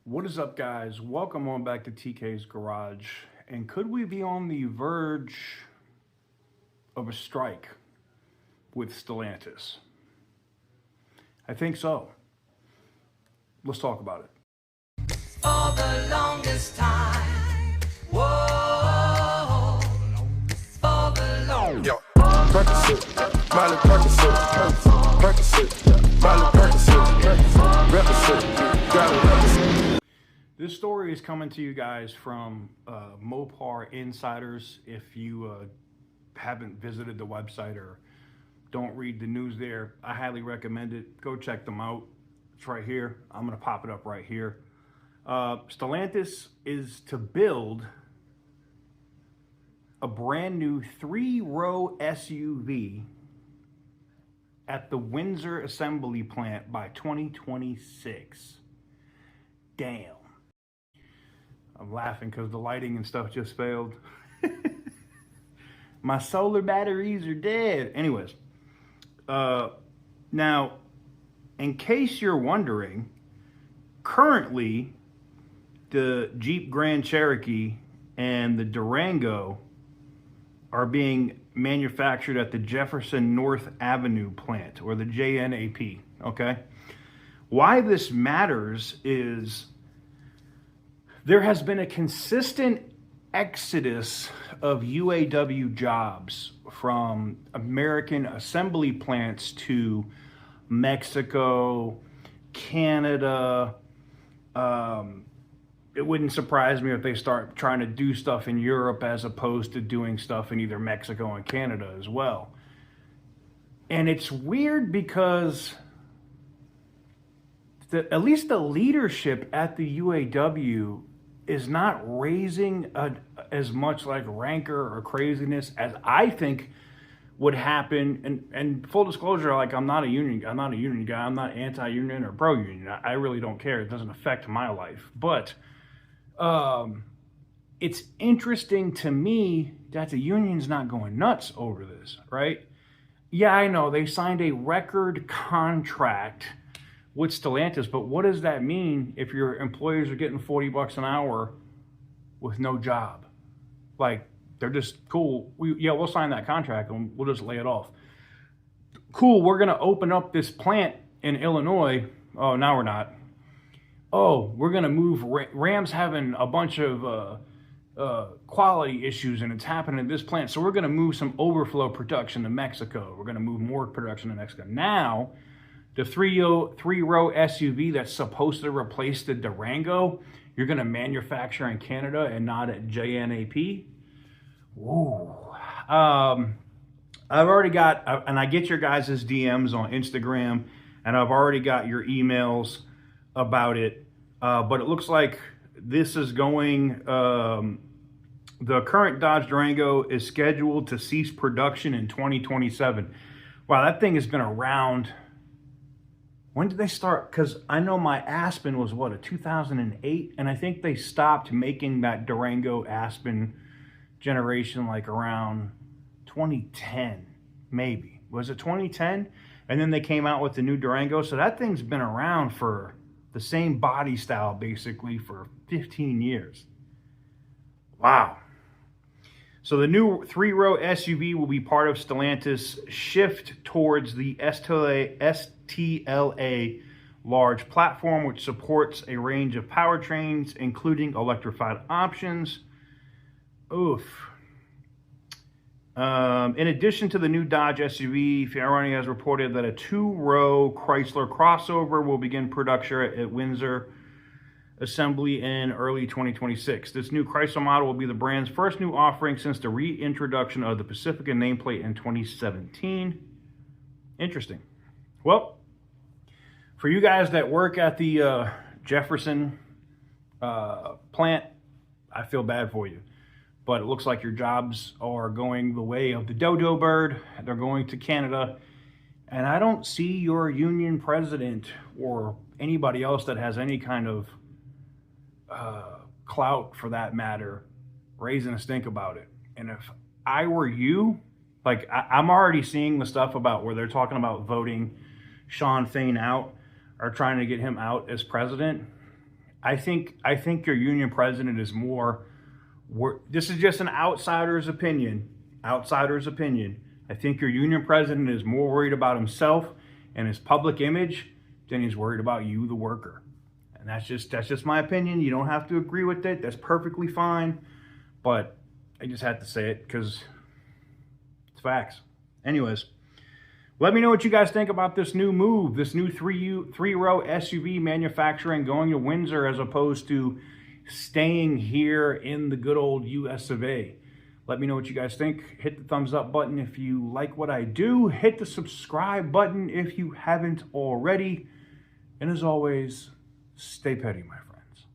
What is up, guys? Welcome on back to TK's Garage. And could we be on the verge of a strike with Stellantis? I think so. Let's talk about it. For the longest time, whoa, for the longest Yo, Percocet, Miley Percocet, Percocet, Miley Percocet, Represent, gotta represent. This story is coming to you guys from Mopar Insiders. If you haven't visited the website or don't read the news there, I highly recommend it. Go check them out. It's right here. I'm going to pop it up right here. Stellantis is to build a brand new 3-row SUV at the Windsor Assembly plant by 2026. Damn. I'm laughing because the lighting and stuff just failed. My solar batteries are dead. Anyways, now, in case you're wondering, currently the Jeep Grand Cherokee and the Durango are being manufactured at the Jefferson North Avenue plant, or the JNAP, okay? Why this matters is there has been a consistent exodus of UAW jobs from American assembly plants to Mexico, Canada. It wouldn't surprise me if they start trying to do stuff in Europe as opposed to doing stuff in either Mexico and Canada as well. And it's weird because at least the leadership at the UAW is not raising as much like rancor or craziness as I think would happen. And full disclosure, like I'm not a union guy. I'm not anti-union or pro-union. I really don't care. It doesn't affect my life. But it's interesting to me that the union's not going nuts over this, right? Yeah, I know they signed a record contract with Stellantis, but what does that mean if your employees are getting $40 an hour with no job? Like, they're just cool. We'll sign that contract and we'll just lay it off. Cool, we're gonna open up this plant in Illinois. Oh, now we're not. Oh, we're gonna move. Ram's having a bunch of quality issues, and it's happening in this plant. So we're gonna move some overflow production to Mexico. We're gonna move more production to Mexico. Now, the 3-row SUV that's supposed to replace the Durango, you're going to manufacture in Canada and not at JNAP. Ooh. I've already got, and I get your guys' DMs on Instagram, and I've already got your emails about it. But it looks like this is going, the current Dodge Durango is scheduled to cease production in 2027. Wow, that thing has been around. When did they start? Because I know my Aspen was, a 2008? And I think they stopped making that Durango Aspen generation like around 2010, maybe. Was it 2010? And then they came out with the new Durango. So that thing's been around for the same body style, basically, for 15 years. Wow. So the new 3-row SUV will be part of Stellantis' shift towards the STLA large platform, which supports a range of powertrains, including electrified options. Oof. In addition to the new Dodge SUV, Fiorani has reported that a 2-row Chrysler crossover will begin production at Windsor Assembly in early 2026. This new Chrysler model will be the brand's first new offering since the reintroduction of the Pacifica nameplate in 2017. Interesting. Well, for you guys that work at the Jefferson plant, I feel bad for you. But it looks like your jobs are going the way of the dodo bird. They're going to Canada. And I don't see your union president or anybody else that has any kind of clout, for that matter, raising a stink about it. And if I were you, like I'm already seeing the stuff about where they're talking about voting Sean Fain out or trying to get him out as president. I think your union president is more. This is just an outsider's opinion. Outsider's opinion. I think your union president is more worried about himself and his public image than he's worried about you, the worker. And that's just my opinion. You don't have to agree with it. That's perfectly fine. But I just had to say it because it's facts. Anyways, let me know what you guys think about this new move, this new three-row SUV manufacturing going to Windsor as opposed to staying here in the good old US of A. Let me know what you guys think. Hit the thumbs up button if you like what I do. Hit the subscribe button if you haven't already. And as always, stay petty, my friends.